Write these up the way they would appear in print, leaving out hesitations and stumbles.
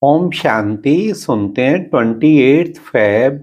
ओम शांति। सुनते हैं 28 फेब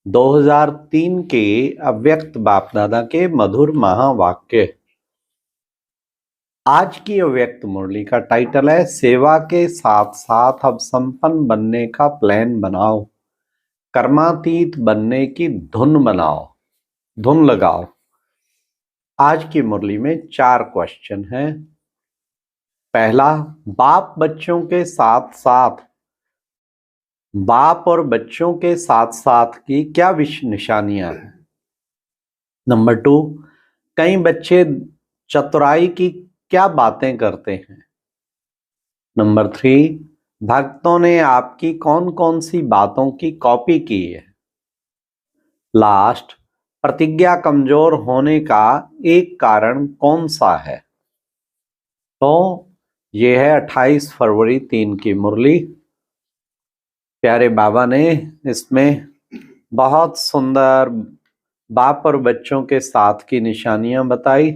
2003 के अव्यक्त बाप दादा के मधुर महावाक्य। आज की अव्यक्त मुरली का टाइटल है सेवा के साथ साथ अब संपन्न बनने का प्लान बनाओ, कर्मातीत बनने की धुन बनाओ, धुन लगाओ। आज की मुरली में 4 क्वेश्चन हैं। पहला, बाप और बच्चों के साथ साथ की क्या निशानियां हैं। नंबर 2, कई बच्चे चतुराई की क्या बातें करते हैं। नंबर 3, भक्तों ने आपकी कौन कौन सी बातों की कॉपी की है। लास्ट, प्रतिज्ञा कमजोर होने का एक कारण कौन सा है। तो ये है 28 फरवरी 3 की मुरली। प्यारे बाबा ने इसमें बहुत सुंदर बाप और बच्चों के साथ की निशानियां बताई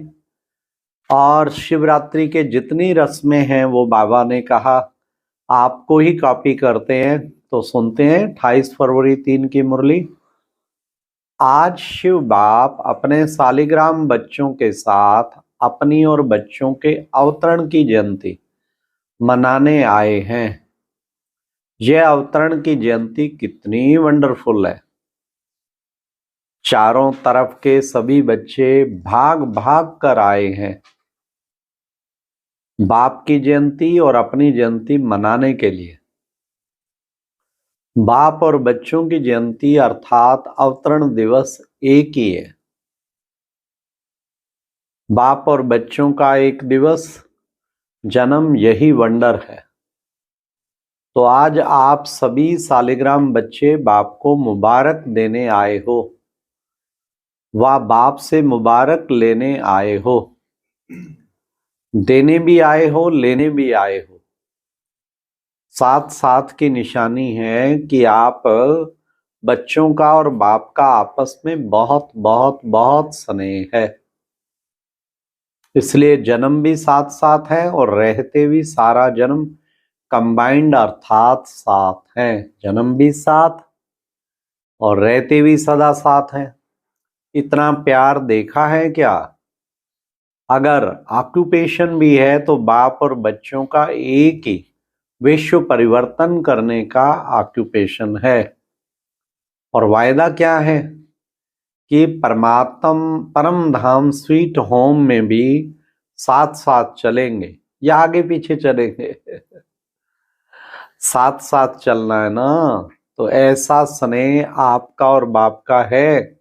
और शिवरात्रि के जितनी रस्में हैं वो बाबा ने कहा आपको ही कॉपी करते हैं। तो सुनते हैं 28 फरवरी 3 की मुरली। आज शिव बाप अपने सालिग्राम बच्चों के साथ अपनी और बच्चों के अवतरण की जयंती मनाने आए हैं। यह अवतरण की जयंती कितनी वंडरफुल है। चारों तरफ के सभी बच्चे भाग भाग कर आए हैं बाप की जयंती और अपनी जयंती मनाने के लिए। बाप और बच्चों की जयंती अर्थात अवतरण दिवस एक ही है। बाप और बच्चों का एक दिवस जन्म, यही वंडर है। तो आज आप सभी सालिग्राम बच्चे बाप को मुबारक देने आए हो, व बाप से मुबारक लेने आए हो। देने भी आए हो, लेने भी आए हो। साथ साथ की निशानी है कि आप बच्चों का और बाप का आपस में बहुत बहुत बहुत स्नेह है। इसलिए जन्म भी साथ साथ है और रहते भी सारा जन्म कंबाइंड अर्थात साथ है। जन्म भी साथ और रहते भी सदा साथ हैं। इतना प्यार देखा है क्या। अगर ऑक्यूपेशन भी है तो बाप और बच्चों का एक ही विश्व परिवर्तन करने का ऑक्यूपेशन है। और वायदा क्या है कि परम धाम स्वीट होम में भी साथ साथ चलेंगे या आगे पीछे चलेंगे। साथ साथ चलना है ना। तो ऐसा स्नेह आपका और बाप का है।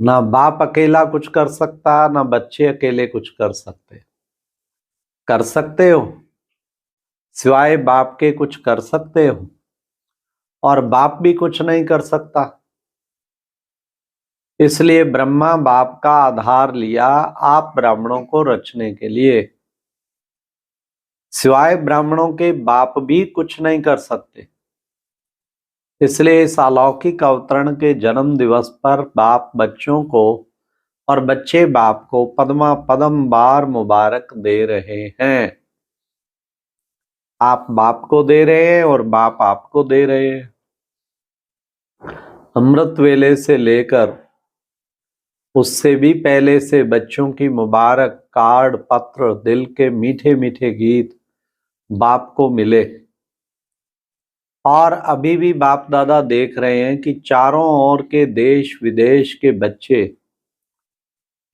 ना बाप अकेला कुछ कर सकता, ना बच्चे अकेले कुछ कर सकते। कर सकते हो सिवाय बाप के कुछ कर सकते हो, और बाप भी कुछ नहीं कर सकता। इसलिए ब्रह्मा बाप का आधार लिया आप ब्राह्मणों को रचने के लिए। सिवाय ब्राह्मणों के बाप भी कुछ नहीं कर सकते। इसलिए इस अलौकिक अवतरण के जन्म दिवस पर बाप बच्चों को और बच्चे बाप को पद्मा पदम बार मुबारक दे रहे हैं। आप बाप को दे रहे हैं और बाप आपको दे रहे हैं। अमृत वेले से लेकर उससे भी पहले से बच्चों की मुबारक कार्ड, पत्र, दिल के मीठे मीठे गीत बाप को मिले। और अभी भी बाप दादा देख रहे हैं कि चारों ओर के देश विदेश के बच्चे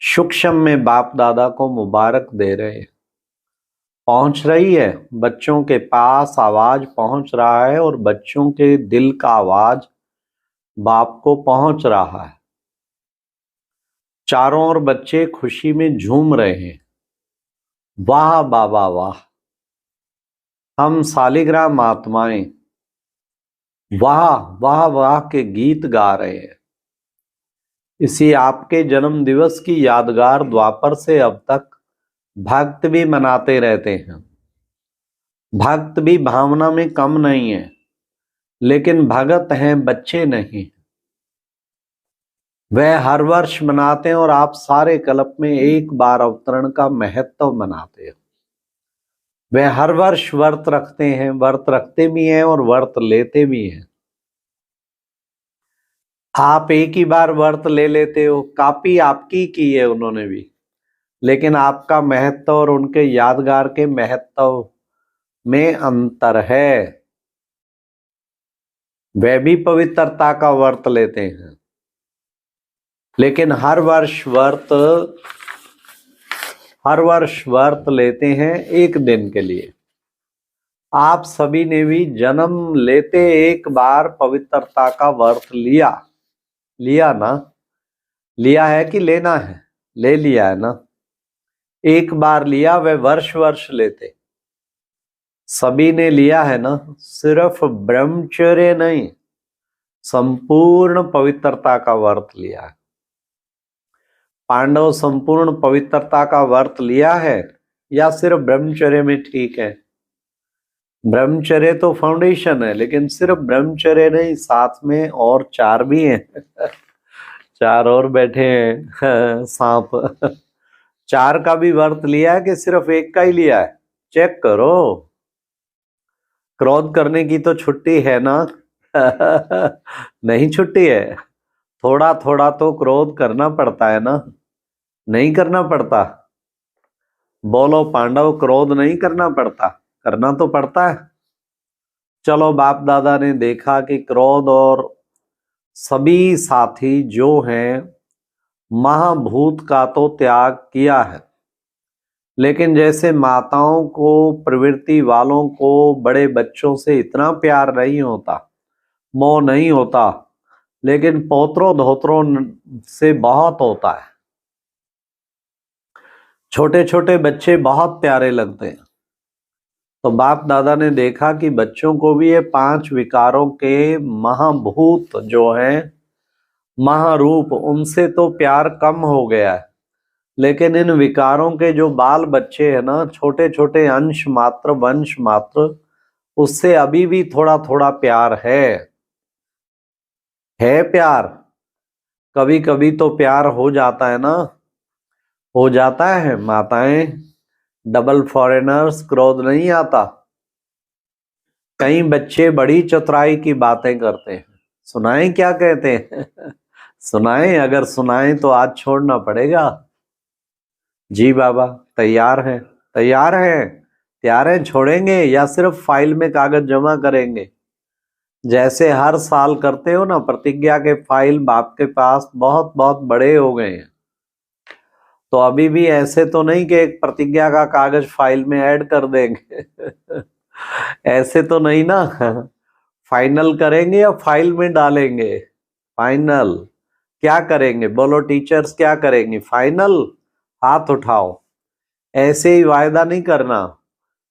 सूक्ष्म में बाप दादा को मुबारक दे रहे हैं। पहुंच रही है बच्चों के पास, आवाज पहुंच रहा है और बच्चों के दिल का आवाज बाप को पहुंच रहा है। चारों ओर बच्चे खुशी में झूम रहे हैं। वाह बाबा वाह। हम सालिग्राम आत्माएं वाह वाह वाह के गीत गा रहे हैं। इसी आपके जन्म दिवस की यादगार द्वापर से अब तक भक्त भी मनाते रहते हैं। भक्त भी भावना में कम नहीं है, लेकिन भगत हैं, बच्चे नहीं। वह हर वर्ष मनाते हैं और आप सारे कल्प में एक बार अवतरण का महत्व मनाते हैं। वे हर वर्ष व्रत रखते हैं, व्रत रखते भी हैं और व्रत लेते भी हैं। आप एक ही बार व्रत ले लेते हो, कॉपी आपकी की है उन्होंने भी, लेकिन आपका महत्व और उनके यादगार के महत्व में अंतर है। वे भी पवित्रता का व्रत लेते हैं, लेकिन हर वर्ष व्रत लेते हैं एक दिन के लिए। आप सभी ने भी जन्म लेते एक बार पवित्रता का व्रत लिया ना? लिया है कि लेना है? ले लिया है ना? एक बार लिया, वे वर्ष वर्ष लेते। सभी ने लिया है ना? सिर्फ ब्रह्मचर्य नहीं, संपूर्ण पवित्रता का व्रत लिया है। पांडव संपूर्ण पवित्रता का व्रत लिया है या सिर्फ ब्रह्मचर्य में ठीक है? ब्रह्मचर्य तो फाउंडेशन है, लेकिन सिर्फ ब्रह्मचर्य नहीं, साथ में और 4 भी हैं। 4 और बैठे हैं सांप। 4 का भी व्रत लिया है कि सिर्फ एक का ही लिया है? चेक करो। क्रोध करने की तो छुट्टी है ना? नहीं छुट्टी है। थोड़ा थोड़ा तो क्रोध करना पड़ता है ना? नहीं करना पड़ता? बोलो पांडव, क्रोध नहीं करना पड़ता? करना तो पड़ता है। चलो, बाप दादा ने देखा कि क्रोध और सभी साथी जो हैं महाभूत का तो त्याग किया है, लेकिन जैसे माताओं को, प्रवृत्ति वालों को बड़े बच्चों से इतना प्यार नहीं होता, मोह नहीं होता, लेकिन पोत्रों धोत्रों से बहुत होता है। छोटे छोटे बच्चे बहुत प्यारे लगते हैं। तो बाप दादा ने देखा कि बच्चों को भी ये 5 विकारों के महाभूत जो हैं, महारूप, उनसे तो प्यार कम हो गया है, लेकिन इन विकारों के जो बाल बच्चे हैं ना, छोटे छोटे अंश मात्र, वंश मात्र, उससे अभी भी थोड़ा थोड़ा प्यार है प्यार। कभी कभी तो प्यार हो जाता है ना, हो जाता है। माताएं, डबल फॉरेनर्स, क्रोध नहीं आता। कई बच्चे बड़ी चतुराई की बातें करते हैं। सुनाएं क्या कहते हैं? सुनाएं? अगर सुनाएं तो आज छोड़ना पड़ेगा। जी बाबा, तैयार हैं? तैयार हैं? तैयार हैं? छोड़ेंगे या सिर्फ फाइल में कागज जमा करेंगे? जैसे हर साल करते हो ना, प्रतिज्ञा के फाइल बाप के पास बहुत बहुत बड़े हो गए हैं, तो अभी भी ऐसे तो नहीं कि एक प्रतिज्ञा का कागज फाइल में ऐड कर देंगे। ऐसे तो नहीं ना। फाइनल करेंगे या फाइल में डालेंगे? फाइनल। क्या करेंगे? बोलो टीचर्स, क्या करेंगे? फाइनल। हाथ उठाओ। ऐसे ही वायदा नहीं करना,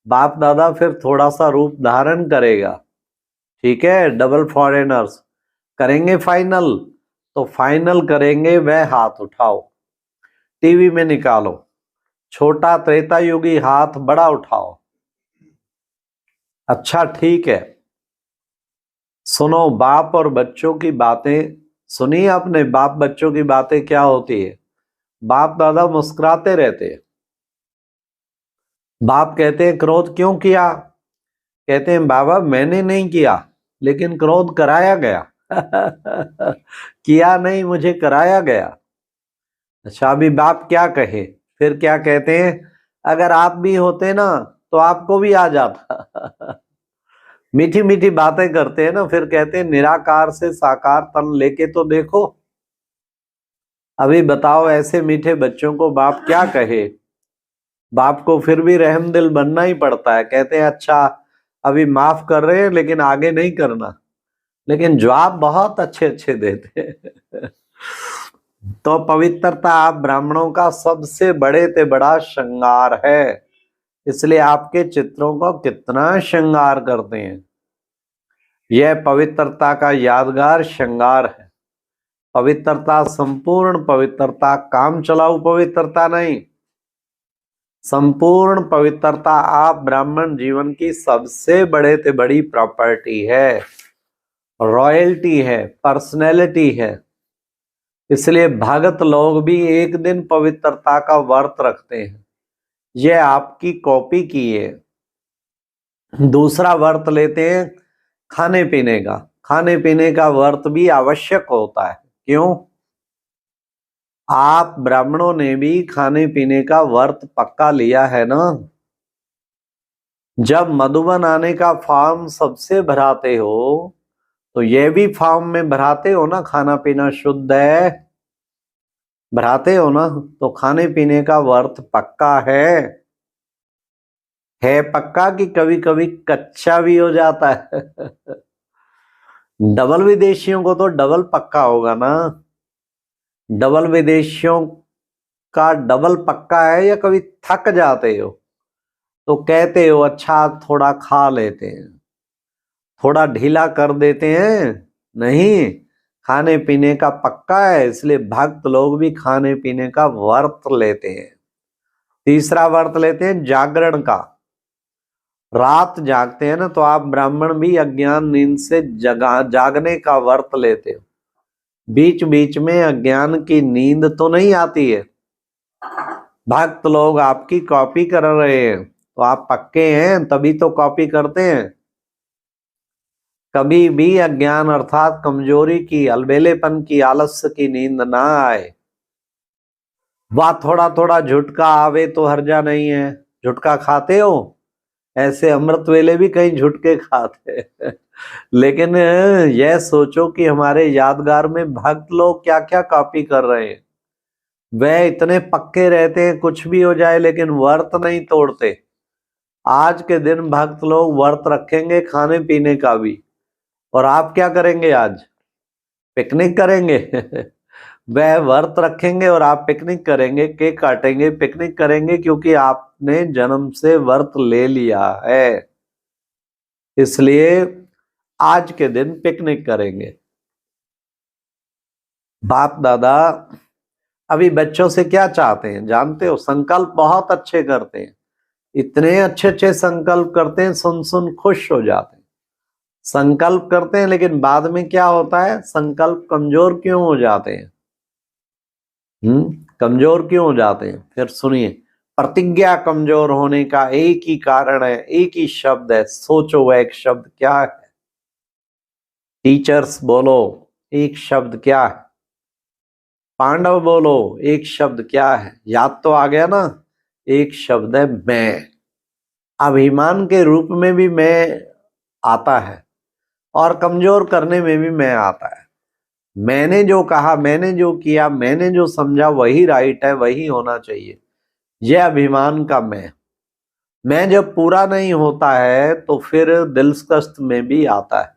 बाप दादा फिर थोड़ा सा रूप धारण करेगा। ठीक है? डबल फॉरेनर्स करेंगे फाइनल, तो फाइनल करेंगे वह हाथ उठाओ। टीवी में निकालो, छोटा त्रेता युगी हाथ बड़ा उठाओ। अच्छा, ठीक है। सुनो, बाप और बच्चों की बातें सुनी आपने? बाप बच्चों की बातें क्या होती है? बाप दादा मुस्कुराते रहते हैं। बाप कहते हैं क्रोध क्यों किया? कहते हैं बाबा मैंने नहीं किया, लेकिन क्रोध कराया गया। किया नहीं, मुझे कराया गया। अच्छा, अभी बाप क्या कहे? फिर क्या कहते हैं? अगर आप भी होते ना तो आपको भी आ जाता। मीठी मीठी बातें करते हैं ना, फिर कहते हैं निराकार से साकार तन लेके तो देखो। अभी बताओ, ऐसे मीठे बच्चों को बाप क्या कहे? बाप को फिर भी रहम दिल बनना ही पड़ता है। कहते हैं अच्छा अभी माफ कर रहे हैं, लेकिन आगे नहीं करना। लेकिन जवाब बहुत अच्छे अच्छे देते हैं। तो पवित्रता आप ब्राह्मणों का सबसे बड़े से बड़ा श्रृंगार है, इसलिए आपके चित्रों को कितना श्रृंगार करते हैं। यह पवित्रता का यादगार श्रृंगार है। पवित्रता, संपूर्ण पवित्रता, काम चलाऊ पवित्रता नहीं, संपूर्ण पवित्रता आप ब्राह्मण जीवन की सबसे बड़े से बड़ी प्रॉपर्टी है, रॉयल्टी है, पर्सनैलिटी है। इसलिए भगत लोग भी एक दिन पवित्रता का व्रत रखते हैं। यह आपकी कॉपी की है, दूसरा व्रत लेते हैं खाने पीने का। खाने पीने का व्रत भी आवश्यक होता है। क्यों? आप ब्राह्मणों ने भी खाने पीने का व्रत पक्का लिया है ना। जब मधुबन आने का फॉर्म सबसे भराते हो तो ये भी फॉर्म में भराते हो ना, खाना पीना शुद्ध है, भराते हो ना, तो खाने पीने का व्रत पक्का है पक्का कि कभी कभी कच्चा भी हो जाता है। डबल विदेशियों को तो डबल पक्का होगा ना। डबल विदेशियों का डबल पक्का है, या कभी थक जाते हो तो कहते हो अच्छा थोड़ा खा लेते हैं, थोड़ा ढीला कर देते हैं? नहीं, खाने पीने का पक्का है, इसलिए भक्त लोग भी खाने पीने का व्रत लेते हैं। तीसरा व्रत लेते हैं जागरण का। रात जागते हैं ना, तो आप ब्राह्मण भी अज्ञान नींद से जागने का व्रत लेते हो। बीच बीच में अज्ञान की नींद तो नहीं आती है। भक्त लोग आपकी कॉपी कर रहे हैं तो आप पक्के हैं, तभी तो कॉपी करते हैं। कभी भी अज्ञान अर्थात कमजोरी की, अलबेलेपन की, आलस्य की नींद ना आए। वह थोड़ा थोड़ा झुटका आवे तो हर्जा नहीं है। झुटका खाते हो? ऐसे अमृत वेले भी कहीं झुटके खाते हैं। लेकिन यह सोचो कि हमारे यादगार में भक्त लोग क्या क्या कॉपी कर रहे हैं। वह इतने पक्के रहते हैं कुछ भी हो जाए, लेकिन व्रत नहीं तोड़ते। आज के दिन भक्त लोग व्रत रखेंगे खाने पीने का भी, और आप क्या करेंगे आज? पिकनिक करेंगे। वह व्रत रखेंगे और आप पिकनिक करेंगे, केक काटेंगे, पिकनिक करेंगे, क्योंकि आपने जन्म से व्रत ले लिया है। इसलिए आज के दिन पिकनिक करेंगे। बाप दादा अभी बच्चों से क्या चाहते हैं जानते हो? संकल्प बहुत अच्छे करते हैं, इतने अच्छे अच्छे संकल्प करते हैं, सुन सुन खुश हो जाते हैं। संकल्प करते हैं, लेकिन बाद में क्या होता है? संकल्प कमजोर क्यों हो जाते हैं? कमजोर क्यों हो जाते हैं? फिर सुनिए, प्रतिज्ञा कमजोर होने का एक ही कारण है, एक ही शब्द है। सोचो वह एक शब्द क्या है? टीचर्स बोलो, एक शब्द क्या है? पांडव बोलो, एक शब्द क्या है? याद तो आ गया ना? एक शब्द है मैं। अभिमान के रूप में भी मैं आता है, और कमजोर करने में भी मैं आता है। मैंने जो कहा, मैंने जो किया, मैंने जो समझा वही राइट है, वही होना चाहिए। यह अभिमान का मैं जब पूरा नहीं होता है तो फिर दिलकस्त में भी आता है।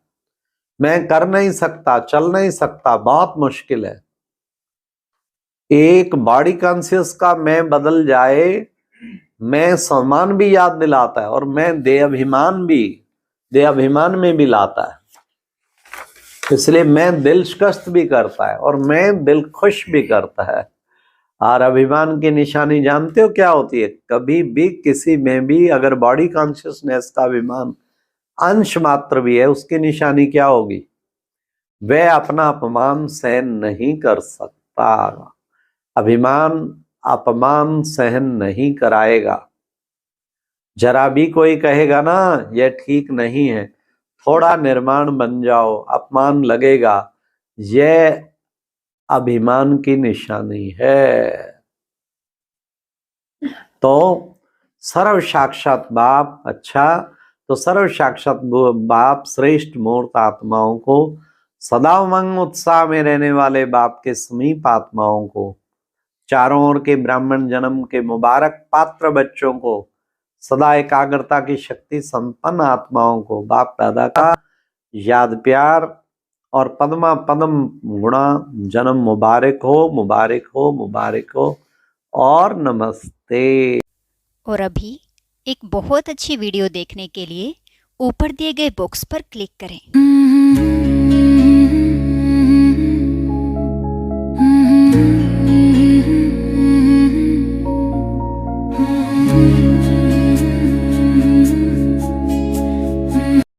मैं कर नहीं सकता, चल नहीं सकता, बहुत मुश्किल है। एक बॉडी कॉन्शियस का मैं बदल जाए, मैं सम्मान भी याद दिलाता है, और मैं देहाभिमान में भी लाता है। इसलिए मैं दिल शिकस्त भी करता है, और मैं दिल खुश भी करता है। और अभिमान की निशानी जानते हो क्या होती है? कभी भी किसी में भी अगर बॉडी कॉन्शियसनेस का अभिमान अंश मात्र भी है, उसकी निशानी क्या होगी? वह अपना अपमान सहन नहीं कर सकता। अभिमान अपमान सहन नहीं कराएगा। जरा भी कोई कहेगा ना यह ठीक नहीं है, थोड़ा निर्माण बन जाओ, अपमान लगेगा, यह अभिमान की निशानी है। तो सर्व साक्षात बाप, अच्छा तो सर्व साक्षात बाप श्रेष्ठ मूर्त आत्माओं को, सदा उमंग उत्साह में रहने वाले बाप के समीप आत्माओं को, चारों ओर के ब्राह्मण जन्म के मुबारक पात्र बच्चों को, सदा एकाग्रता की शक्ति संपन्न आत्माओं को बाप दादा का याद प्यार और पद्मा पद्म गुणा जन्म मुबारक हो, मुबारक हो, मुबारक हो, और नमस्ते। और अभी एक बहुत अच्छी वीडियो देखने के लिए ऊपर दिए गए बॉक्स पर क्लिक करें।